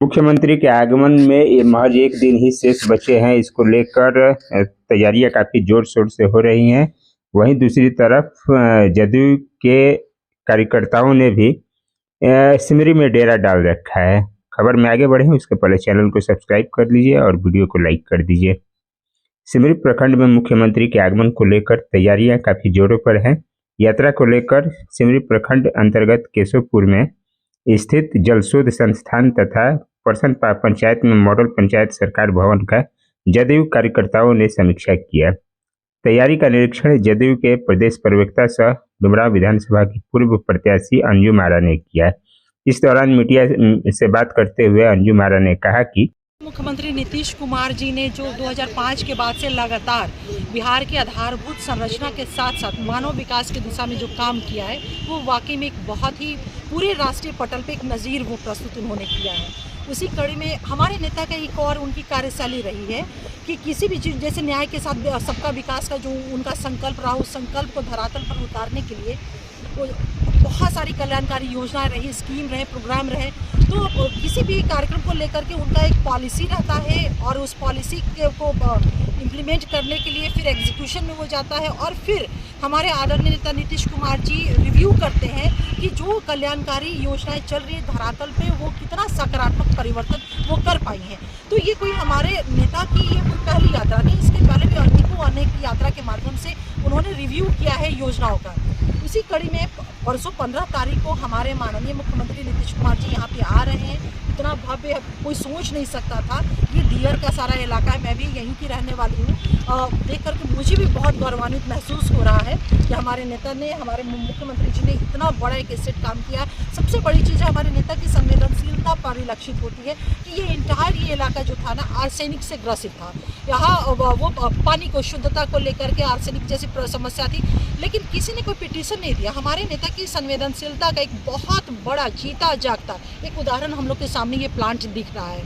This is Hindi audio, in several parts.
मुख्यमंत्री के आगमन में ये महज एक दिन ही शेष बचे हैं। इसको लेकर तैयारियां काफ़ी जोर शोर से हो रही हैं। वहीं दूसरी तरफ जदयू के कार्यकर्ताओं ने भी सिमरी में डेरा डाल रखा है। खबर में आगे बढ़े उसके पहले चैनल को सब्सक्राइब कर लीजिए और वीडियो को लाइक कर दीजिए। सिमरी प्रखंड में मुख्यमंत्री के आगमन को लेकर तैयारियां काफ़ी जोरों पर हैं। यात्रा को लेकर सिमरी प्रखंड अंतर्गत केशवपुर में स्थित जलशोध संस्थान तथा परसन पंचायत में मॉडल पंचायत सरकार भवन का जदयू कार्यकर्ताओं ने समीक्षा किया। तैयारी का निरीक्षण जदयू के प्रदेश प्रवक्ता सह डुमरांव विधानसभा की पूर्व प्रत्याशी अंजुम आरा ने किया। इस दौरान मीडिया से बात करते हुए अंजुम आरा ने कहा कि मुख्यमंत्री नीतीश कुमार जी ने जो 2005 के बाद से लगातार बिहार की आधारभूत संरचना के साथ साथ मानव विकास की दिशा में जो काम किया है वो वाकई में एक बहुत ही पूरे राष्ट्रीय पटल पे एक नज़ीर वो प्रस्तुत उन्होंने किया है। उसी कड़ी में हमारे नेता का एक और उनकी कार्यशैली रही है कि किसी भी चीज़ जैसे न्याय के साथ सबका विकास का जो उनका संकल्प रहा उस संकल्प को धरातल पर उतारने के लिए वो बहुत सारी कल्याणकारी योजनाएं रही, स्कीम रहे, प्रोग्राम रहे। तो किसी भी कार्यक्रम को लेकर के उनका एक पॉलिसी रहता है और उस पॉलिसी को इम्प्लीमेंट करने के लिए फिर एग्जीक्यूशन में वो जाता है और फिर हमारे आदरणीय नेता नीतीश कुमार जी रिव्यू करते हैं कि जो कल्याणकारी योजनाएं चल रही है धरातल पे वो कितना सकारात्मक परिवर्तन वो कर पाई हैं। तो ये कोई हमारे नेता की ये कोई पहली यात्रा नहीं, इसके पहले भी अनेक यात्रा के माध्यम से उन्होंने रिव्यू किया है योजनाओं का। उसी कड़ी में परसों 15 तारीख को हमारे माननीय मुख्यमंत्री नीतीश कुमार जी यहाँ पे आ रहे हैं। इतना भव्य कोई सोच नहीं सकता था। ये दियर का सारा इलाका है, मैं भी यहीं की रहने वाली हूँ। देख करके मुझे भी बहुत गौरवान्वित महसूस हो रहा है कि हमारे नेता ने, हमारे मुख्यमंत्री जी ने इतना बड़ा एक एसेट काम किया। सबसे बड़ी चीज़ है हमारे नेता की संवेदनशीलता परिलक्षित होती है कि ये इंटायर ये इलाका जो था ना आर्सेनिक से ग्रसित था। यहाँ वो पानी को शुद्धता को लेकर के आर्सेनिक जैसी समस्या थी, लेकिन किसी ने कोई पिटीशन नहीं दिया। हमारे नेता की संवेदनशीलता का एक बहुत बड़ा जीता जागता एक उदाहरण हम लोग के सामने ये प्लांट दिख रहा है।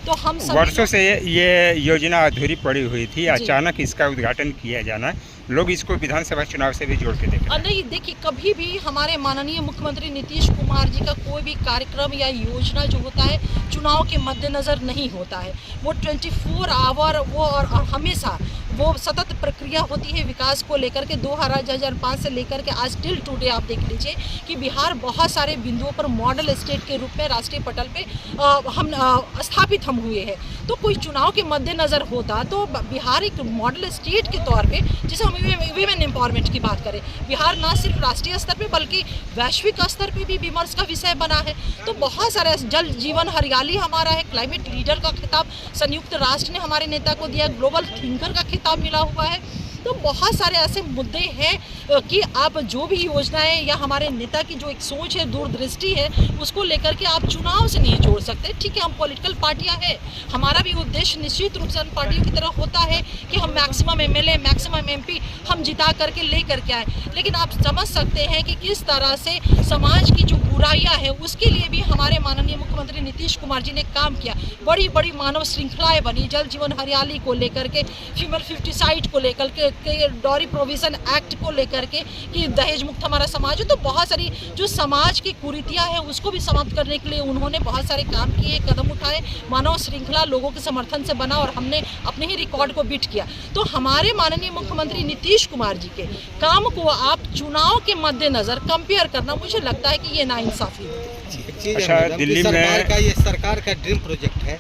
तो हम वर्षों से ये योजना अधूरी पड़ी हुई थी, अचानक इसका उद्घाटन किया जाना, लोग इसको विधानसभा चुनाव से भी जोड़ के देखें। नहीं, देखिए कभी भी हमारे माननीय मुख्यमंत्री नीतीश कुमार जी का कोई भी कार्यक्रम या योजना जो होता है चुनाव के मद्देनज़र नहीं होता है। वो 24 आवर वो और हमेशा वो सतत प्रक्रिया होती है विकास को लेकर के। 2005 से लेकर के आज टिल टुडे आप देख लीजिए कि बिहार बहुत सारे बिंदुओं पर मॉडल स्टेट के रूप में राष्ट्रीय पटल पे हम स्थापित हम हुए हैं। तो कोई चुनाव के मद्देनज़र होता तो बिहार एक मॉडल स्टेट के तौर पे, जैसे हम वीमेन एम्पावरमेंट की बात करें, बिहार न सिर्फ राष्ट्रीय स्तर पे बल्कि वैश्विक स्तर पे भी विमर्श का विषय बना है। तो बहुत सारे जल जीवन हरियाली हमारा है, क्लाइमेट लीडर का खिताब संयुक्त राष्ट्र ने हमारे नेता को दिया, ग्लोबल थिंकर का खिताब मिला हुआ है। तो बहुत सारे ऐसे मुद्दे हैं कि आप जो भी योजनाएं या हमारे नेता की जो एक सोच है, दूरदृष्टि है, उसको लेकर के आप चुनाव से नहीं जोड़ सकते। ठीक है, हम पॉलिटिकल पार्टियां हैं, हमारा भी उद्देश्य निश्चित रूप से अन्य पार्टियों की तरह होता है कि हम मैक्सिमम एमएलए, मैक्सिमम एमपी हम जिता करके ले करके आए। लेकिन आप समझ सकते हैं कि किस तरह से समाज की जो बुराइयाँ हैं उसके लिए भी हमारे माननीय मुख्यमंत्री नीतीश कुमार जी ने काम किया। बड़ी बड़ी मानव श्रृंखलाएँ बनी, जल जीवन हरियाली को लेकर के, फीमेल फिफ्टिसाइड को लेकर के, डॉरी प्रोविजन एक्ट को लेकर के कि दहेज मुक्त हमारा समाज है। तो बहुत सारी जो समाज की कुरीतियां हैं उसको भी समाप्त करने के लिए उन्होंने बहुत सारे काम किए, कदम उठाए। मानव श्रृंखला लोगों के समर्थन से बना और हमने अपने ही रिकॉर्ड को बीट किया। तो हमारे माननीय मुख्यमंत्री नीतीश कुमार जी के काम को आप चुनाव के मद्देनजर कंपेयर करना, मुझे लगता है कि ये नाइंसाफी है। अच्छा, दिल्ली में ये सरकार का ड्रीम प्रोजेक्ट है।